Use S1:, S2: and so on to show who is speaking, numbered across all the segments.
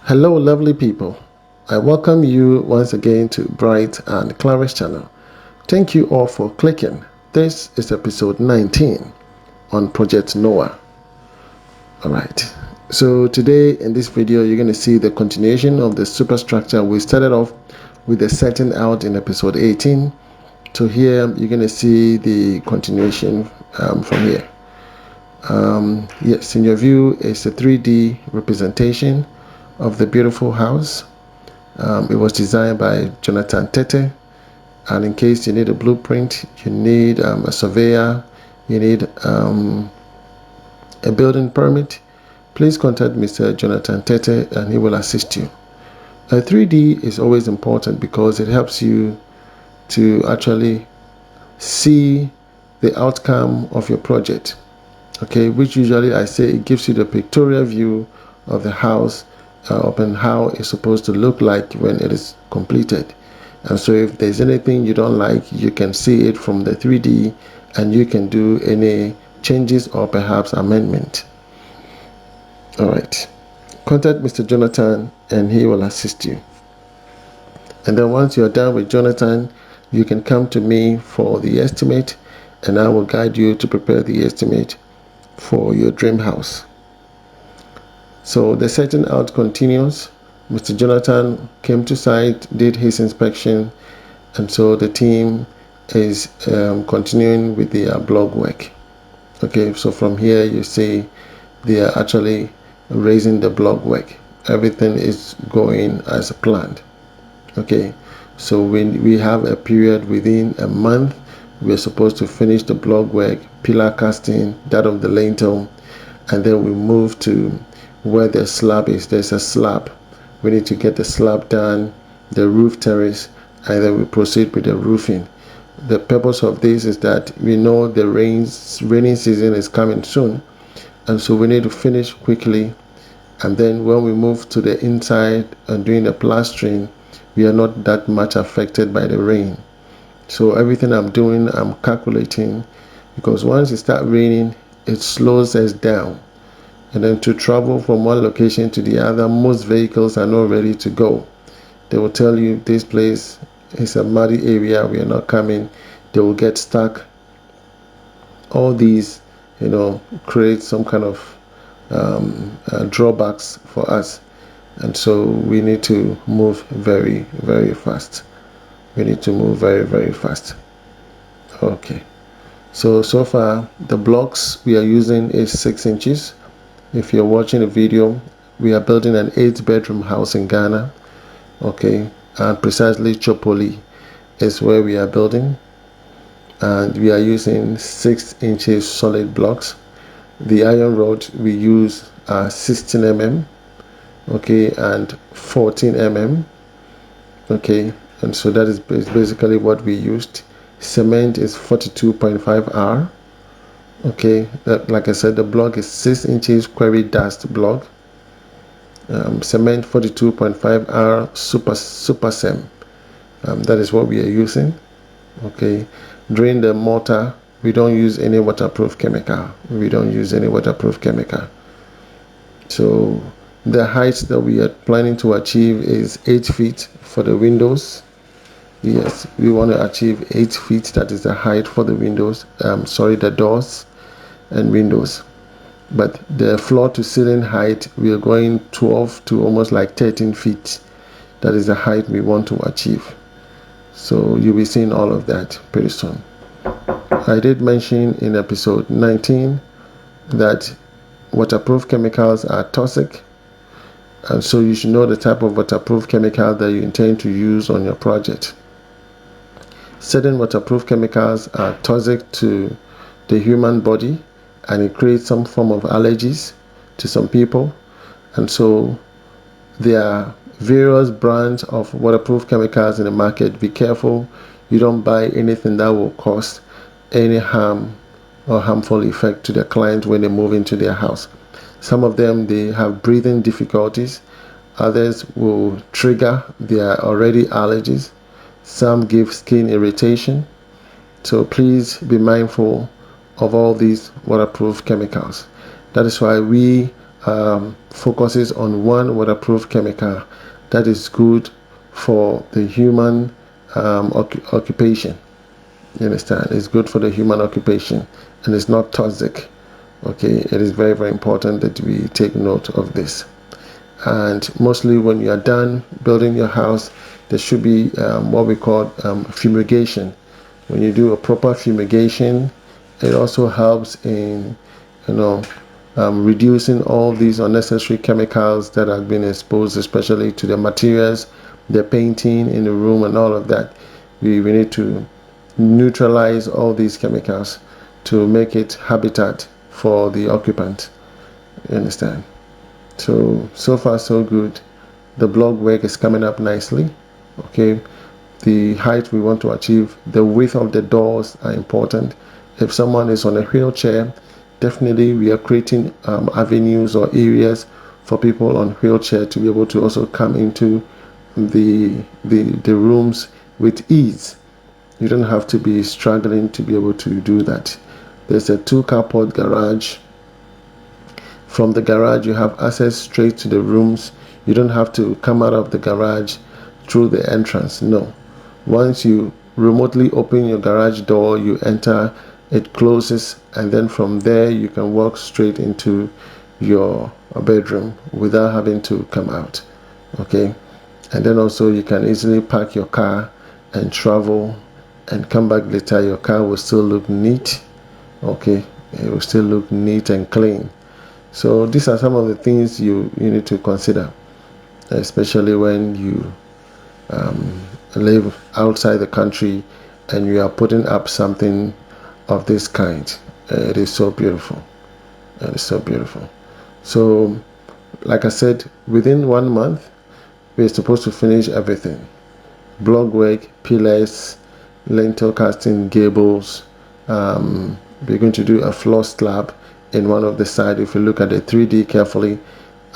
S1: Hello lovely people, I welcome you once again to Bright and Clara's channel. Thank you all for clicking. This is episode 19 on Project Noah. Alright, so today in this video you're going to see the continuation of the superstructure. We started off with the setting out in episode 18. So here you're going to see the continuation from here. Yes, in your view is a 3D representation of the beautiful house. It was designed by Jonathan Tete, and in case you need a blueprint, you need a surveyor, you need a building permit, please contact Mr. Jonathan Tete and he will assist you. 3D is always important because it helps you to actually see the outcome of your project, okay, which usually I say it gives you the pictorial view of the house and how it's supposed to look like when it is completed. And so if there's anything you don't like, you can see it from the 3D and you can do any changes or perhaps amendment. All right, contact Mr. Jonathan and he will assist you. And then once you're done with Jonathan, you can come to me for the estimate and I will guide you to prepare the estimate for your dream house. So the setting out continues. Mr. Jonathan came to site, did his inspection, and so the team is continuing with their block work. Okay, so from here you see they are actually raising the block work. Everything is going as planned. Okay, so we have a period within a month. We're supposed to finish the block work, pillar casting, that of the lintel, and then we move to where the slab is. There's a slab. We need to get the slab done, the roof terrace, and then we proceed with the roofing. The purpose of this is that we know the rainy season is coming soon, and so we need to finish quickly. And then when we move to the inside and doing the plastering, we are not that much affected by the rain. So everything I'm doing, I'm calculating, because once it starts raining, it slows us down. And then to travel from one location to the other, most vehicles are not ready to go. They will tell you this place is a muddy area, we are not coming. They will get stuck. All these, create some kind of drawbacks for us. And so we need to move very, very fast. We need to move very, very fast. Okay. So far, the blocks we are using is 6 inches. If you're watching a video, we are building an 8-bedroom house in Ghana. Okay, and precisely Chopoli is where we are building, and we are using 6 inches solid blocks. The iron rod we use are 16 mm, okay, and 14 mm, okay, and so that is basically what we used. Cement is 42.5 R. Okay, that, like I said, the block is 6 inches quarry dust block. Cement 42.5 R super sem. That is what we are using. Okay, during the mortar, we don't use any waterproof chemical. So the height that we are planning to achieve is 8 feet for the windows. Yes, we want to achieve 8 feet. That is the height for the windows. The doors and windows. But the floor to ceiling height, we are going 12 to almost like 13 feet. That is the height we want to achieve. So you'll be seeing all of that pretty soon. I did mention in episode 19 that waterproof chemicals are toxic, and so you should know the type of waterproof chemical that you intend to use on your project. Certain waterproof chemicals are toxic to the human body, and it creates some form of allergies to some people. And so there are various brands of waterproof chemicals in the market. Be careful you don't buy anything that will cause any harm or harmful effect to the client when they move into their house. Some of them, they have breathing difficulties. Others will trigger their already allergies. Some give skin irritation. So please be mindful of all these waterproof chemicals. That is why we focuses on one waterproof chemical that is good for the human occupation. You understand? It's good for the human occupation and it's not toxic. Okay, it is very, very important that we take note of this. And mostly when you are done building your house, there should be what we call fumigation. When you do a proper fumigation, it also helps in, reducing all these unnecessary chemicals that have been exposed, especially to the materials, the painting in the room and all of that. We need to neutralize all these chemicals to make it habitat for the occupant. You understand? So far so good. The block work is coming up nicely. Okay, the height we want to achieve, the width of the doors are important. If someone is on a wheelchair, definitely we are creating avenues or areas for people on wheelchair to be able to also come into the rooms with ease. You don't have to be struggling to be able to do that. There's a 2 carport garage. From the garage, you have access straight to the rooms. You don't have to come out of the garage through the entrance. No. Once you remotely open your garage door, you enter, it closes, and then from there you can walk straight into your bedroom without having to come out. Okay. And then also you can easily park your car and travel and come back later. Your car will still look neat. Okay. It will still look neat and clean. So these are some of the things you need to consider, especially when you live outside the country and you are putting up something of this kind. It is so beautiful. It is so beautiful. So, like I said, within 1 month, we're supposed to finish everything. Block work, pillars, lintel casting, gables. We're going to do a floor slab in one of the side. If you look at the 3D carefully,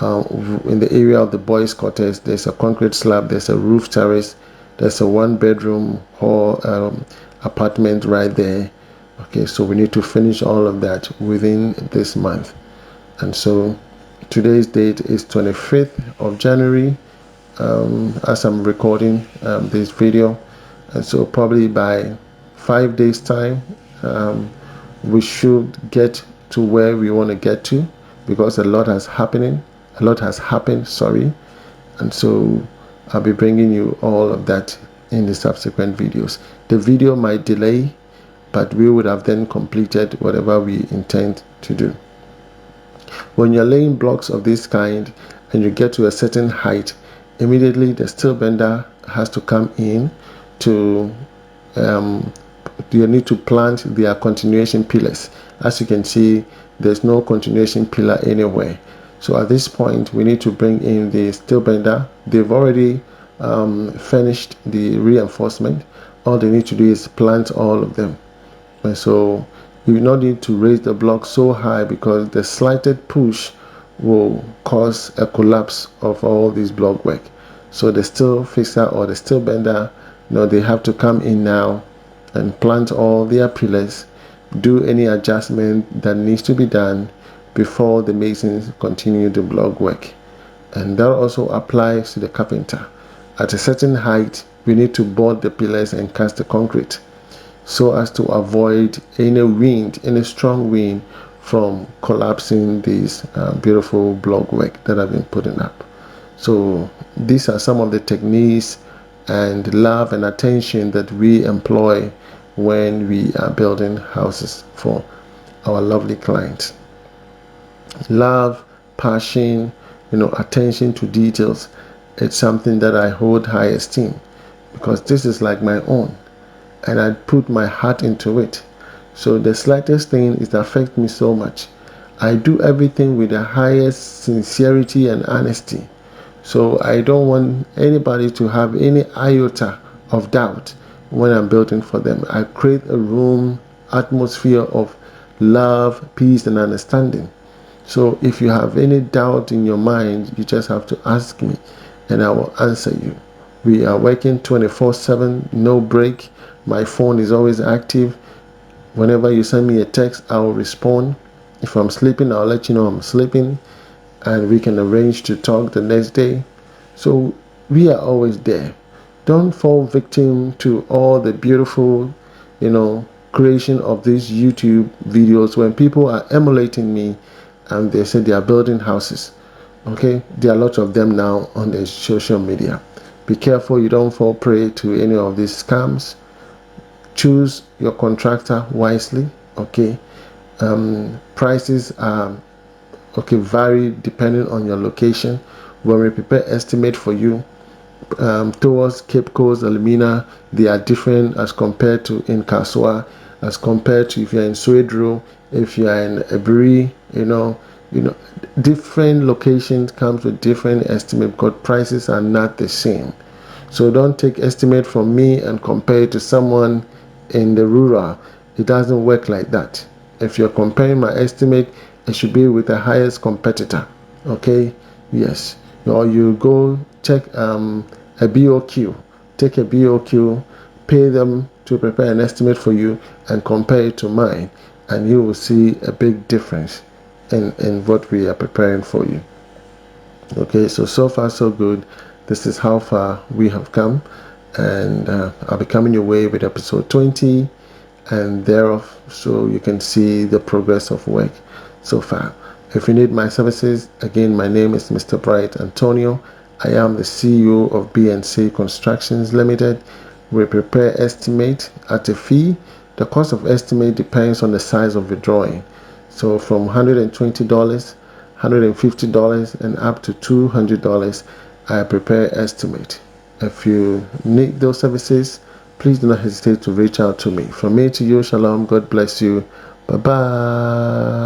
S1: in the area of the boys' quarters, there's a concrete slab, there's a roof terrace, there's a 1-bedroom hall apartment right there. Okay, so we need to finish all of that within this month. And so today's date is 25th of January as I'm recording this video. And so probably by 5 days time, we should get to where we want to get to, because a lot has happened, and so I'll be bringing you all of that in the subsequent videos. The video might delay, but we would have then completed whatever we intend to do. When you're laying blocks of this kind and you get to a certain height, immediately the steel bender has to come in to you need to plant their continuation pillars. As you can see, there's no continuation pillar anywhere. So at this point, we need to bring in the steel bender. They've already finished the reinforcement. All they need to do is plant all of them. And so you will not need to raise the block so high, because the slightest push will cause a collapse of all this block work. So the steel fixer or the steel bender, they have to come in now and plant all their pillars, do any adjustment that needs to be done before the masons continue the block work. And that also applies to the carpenter. At a certain height, we need to board the pillars and cast the concrete, so as to avoid any strong wind from collapsing these beautiful block work that have been putting up. So these are some of the techniques and love and attention that we employ when we are building houses for our lovely clients. Love, passion, attention to details. It's something that I hold high esteem, because this is like my own, and I put my heart into it. So the slightest thing, it affects me so much. I do everything with the highest sincerity and honesty. So I don't want anybody to have any iota of doubt when I'm building for them. I create a room, atmosphere of love, peace, and understanding. So if you have any doubt in your mind, you just have to ask me and I will answer you. We are working 24/7, no break. My phone is always active. Whenever you send me a text, I will respond. If I'm sleeping, I'll let you know I'm sleeping. and we can arrange to talk the next day. So we are always there. Don't fall victim to all the beautiful, creation of these YouTube videos when people are emulating me and they say they are building houses. Okay, there are lots of them now on the social media. Be careful you don't fall prey to any of these scams. Choose your contractor wisely. Okay, prices are vary depending on your location. When we prepare estimate for you, towards Cape Coast, Alumina, they are different as compared to in Kaswa, as compared to if you're in Swedru, if you are in Ebri, different locations comes with different estimate because prices are not the same. So don't take estimate from me and compare it to someone in the rural. It doesn't work like that. If you're comparing my estimate, it should be with the highest competitor. Okay? Yes. Or you go check a BOQ. Take a BOQ, pay them to prepare an estimate for you and compare it to mine, and you will see a big difference in what we are preparing for you. Okay, so far so good. This is how far we have come, and I'll be coming your way with episode 20 and thereof, so you can see the progress of work so far. If you need my services, again, my name is Mr. Bright Antonio. I am the CEO of B&C Constructions Limited. We prepare estimate at a fee. The cost of estimate depends on the size of the drawing. So from $120, $150, and up to $200, I prepare estimate. If you need those services, please do not hesitate to reach out to me. From me to you, shalom. God bless you. Bye bye.